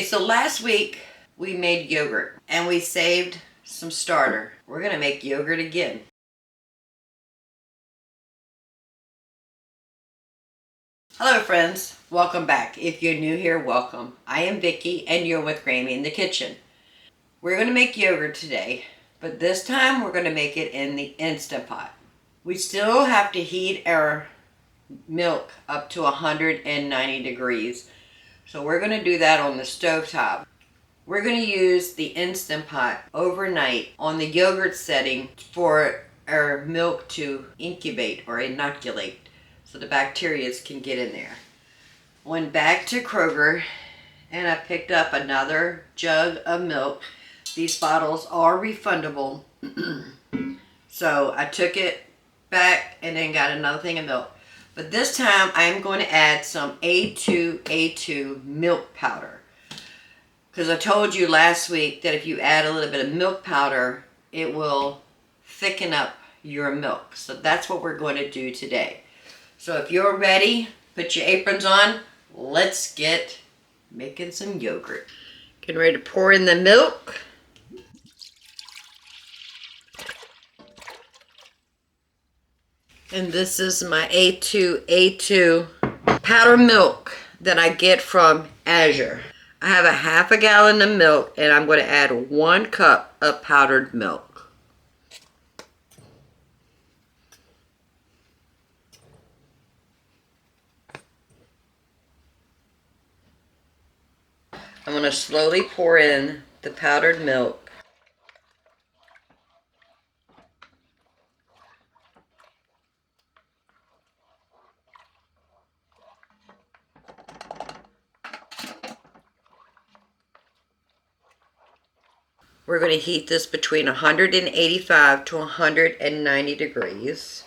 So last week we made yogurt and we saved some starter. We're gonna make yogurt again. Hello friends, welcome back. If you're new here, welcome. I am Vicki and you're with Grammy in the kitchen. We're gonna make yogurt today, but this time we're gonna make it in the Instant Pot. We still have to heat our milk up to 190 degrees. So we're gonna do that on the stovetop. We're going to use the Instant Pot overnight on the yogurt setting for our milk to incubate or inoculate so the bacteria can get in there. Went back to Kroger and I picked up another jug of milk. These bottles are refundable. So I took it back and then got another thing of milk. But this time I'm going to add some A2 milk powder. Because I told you last week that if you add a little bit of milk powder, it will thicken up your milk. So that's what we're going to do today. So if you're ready, put your aprons on. Let's get making some yogurt. Getting ready to pour in the milk. And this is my A2 powder milk that I get from Azure. I have a half a gallon of milk and I'm going to add 1 cup of powdered milk. I'm going to slowly pour in the powdered milk. We're going to heat this between 185 to 190 degrees.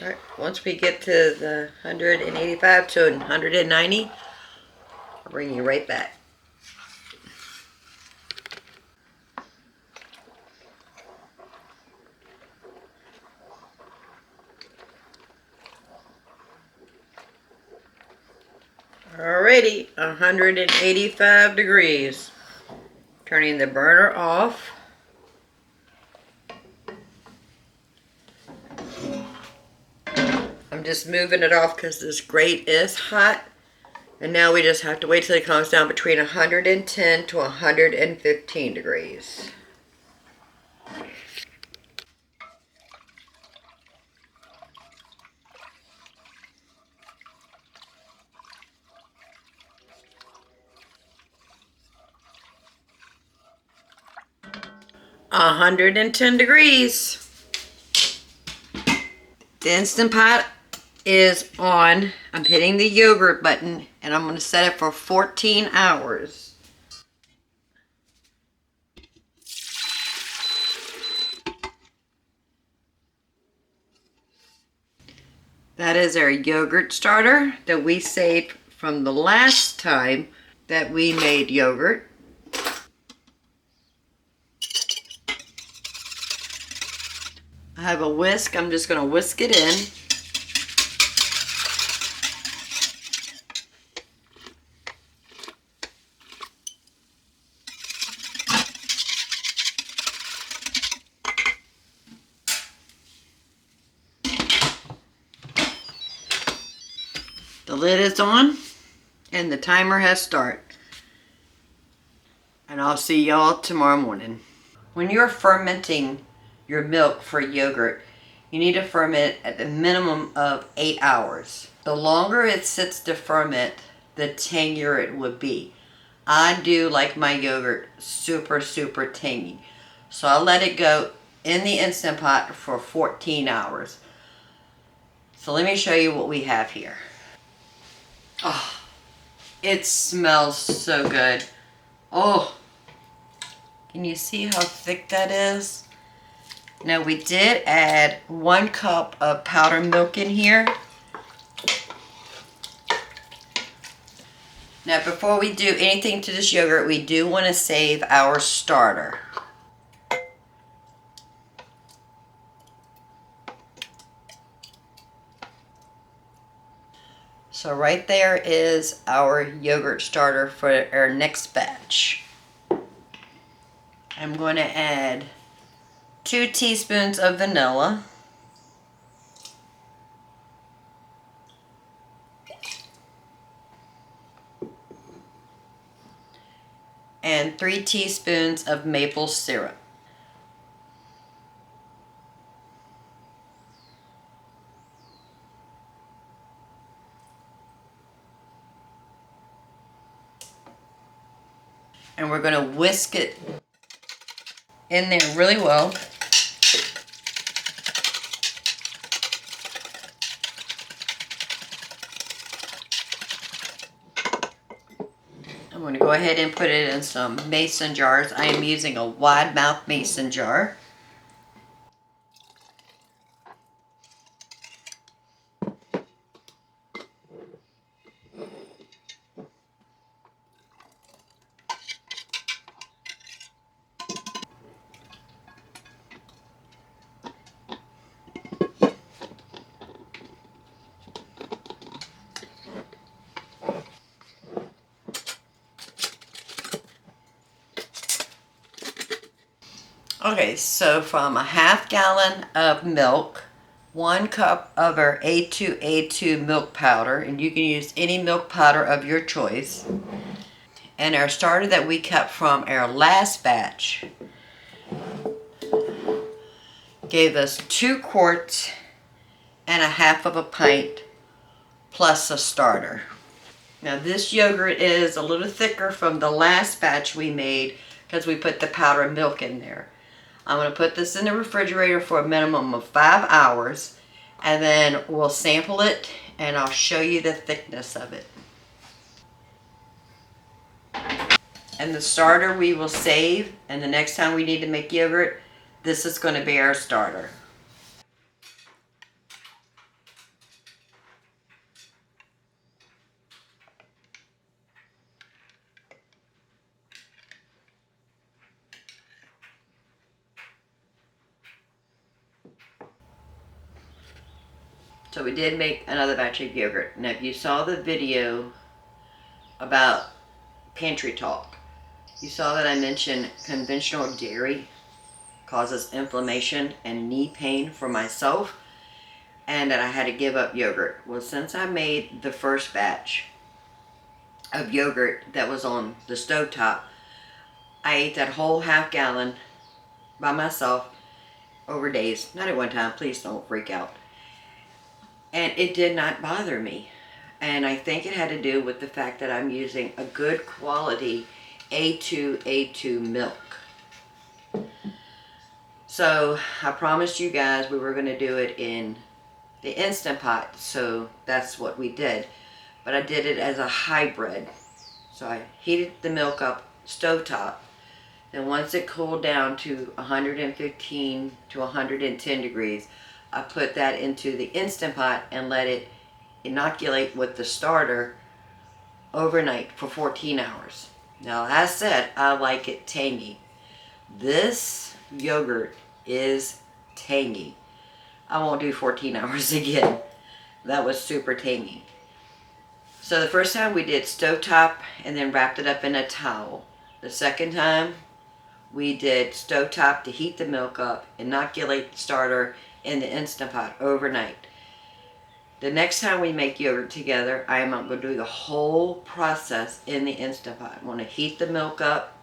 All right, once we get to the 185 to 190, I'll bring you right back. Alrighty, 185 degrees. Turning the burner off. I'm just moving it off because this grate is hot. And now we just have to wait till it comes down between 110 to 115 degrees. A 110 degrees. The Instant Pot is on. I'm hitting the yogurt button and I'm going to set it for 14 hours. That is our yogurt starter that we saved from the last time that we made yogurt. I have a whisk. I'm just going to whisk it in. The lid is on and the timer has started. And I'll see y'all tomorrow morning. When you're fermenting your milk for yogurt, you need to ferment at the minimum of 8 hours. The longer it sits to ferment, the tangier it would be. I do like my yogurt super tangy. So I'll let it go in the Instant Pot for 14 hours. So let me show you what we have here. Oh, it smells so good. Oh, can you see how thick that is? Now we did add 1 cup of powdered milk in here. Now before we do anything to this yogurt, we do want to save our starter. So right there is our yogurt starter for our next batch. I'm going to add 2 teaspoons of vanilla. And 3 teaspoons of maple syrup. And we're going to whisk it in there really well. I'm going to go ahead and put it in some mason jars. I am using a wide mouth mason jar. Okay, so from a half gallon of milk, 1 cup of our A2 milk powder, and you can use any milk powder of your choice, and our starter that we kept from our last batch gave us 2 quarts and a half of a pint plus a starter. Now this yogurt is a little thicker from the last batch we made because we put the powdered milk in there. I'm going to put this in the refrigerator for a minimum of 5 hours, and then we'll sample it and I'll show you the thickness of it. And the starter we will save, and the next time we need to make yogurt, this is going to be our starter. So we did make another batch of yogurt. Now if you saw the video about pantry talk, you saw that I mentioned conventional dairy causes inflammation and knee pain for myself, and that I had to give up yogurt. Well, since I made the first batch of yogurt that was on the stovetop, I ate that whole half gallon by myself over days. Not at one time, please don't freak out. And it did not bother me. And I think it had to do with the fact that I'm using a good quality A2 milk. So I promised you guys we were going to do it in the Instant Pot, so that's what we did. But I did it as a hybrid. So I heated the milk up stovetop. Then once it cooled down to 115 to 110 degrees, I put that into the Instant Pot and let it inoculate with the starter overnight for 14 hours. Now, as I said, I like it tangy. This yogurt is tangy. I won't do 14 hours again. That was super tangy. So the first time we did stovetop and then wrapped it up in a towel. The second time we did stovetop to heat the milk up, inoculate the starter in the Instant Pot overnight. The next time we make yogurt together, I am going to do the whole process in the Instant Pot. I'm going to heat the milk up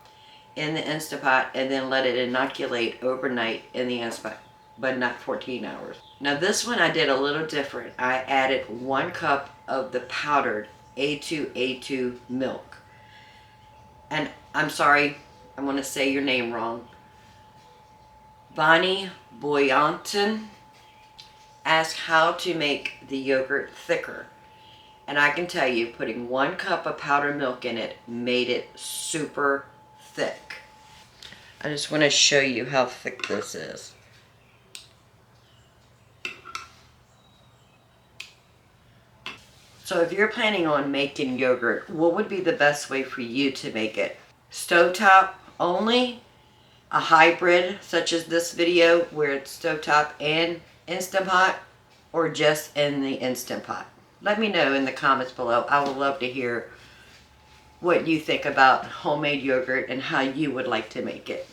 in the Instant Pot and then let it inoculate overnight in the Instant Pot, but not 14 hours. Now this one I did a little different. I added 1 cup of the powdered A2 milk. And I'm sorry, I'm going to say your name wrong. Bonnie Boyanton asked how to make the yogurt thicker. And I can tell you, putting 1 cup of powdered milk in it made it super thick. I just want to show you how thick this is. So if you're planning on making yogurt, what would be the best way for you to make it? Stovetop only? A hybrid such as this video where it's stovetop and Instant Pot, or just in the Instant Pot? let me know in the comments below. I would love to hear what you think about homemade yogurt and how you would like to make it.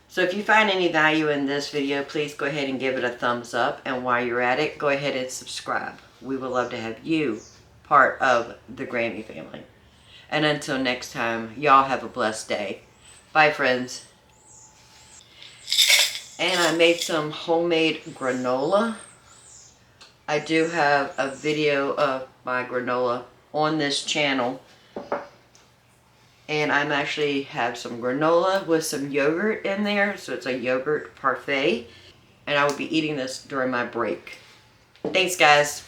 So if you find any value in this video, please go ahead and give it a thumbs up. And while you're at it, go ahead and subscribe. We would love to have you part of the Grammy family. And until next time, y'all have a blessed day. Bye, friends. And I made some homemade granola. I do have a video of my granola on this channel. And I'm actually have some granola with some yogurt in there. So it's a yogurt parfait. And I will be eating this during my break. Thanks, guys.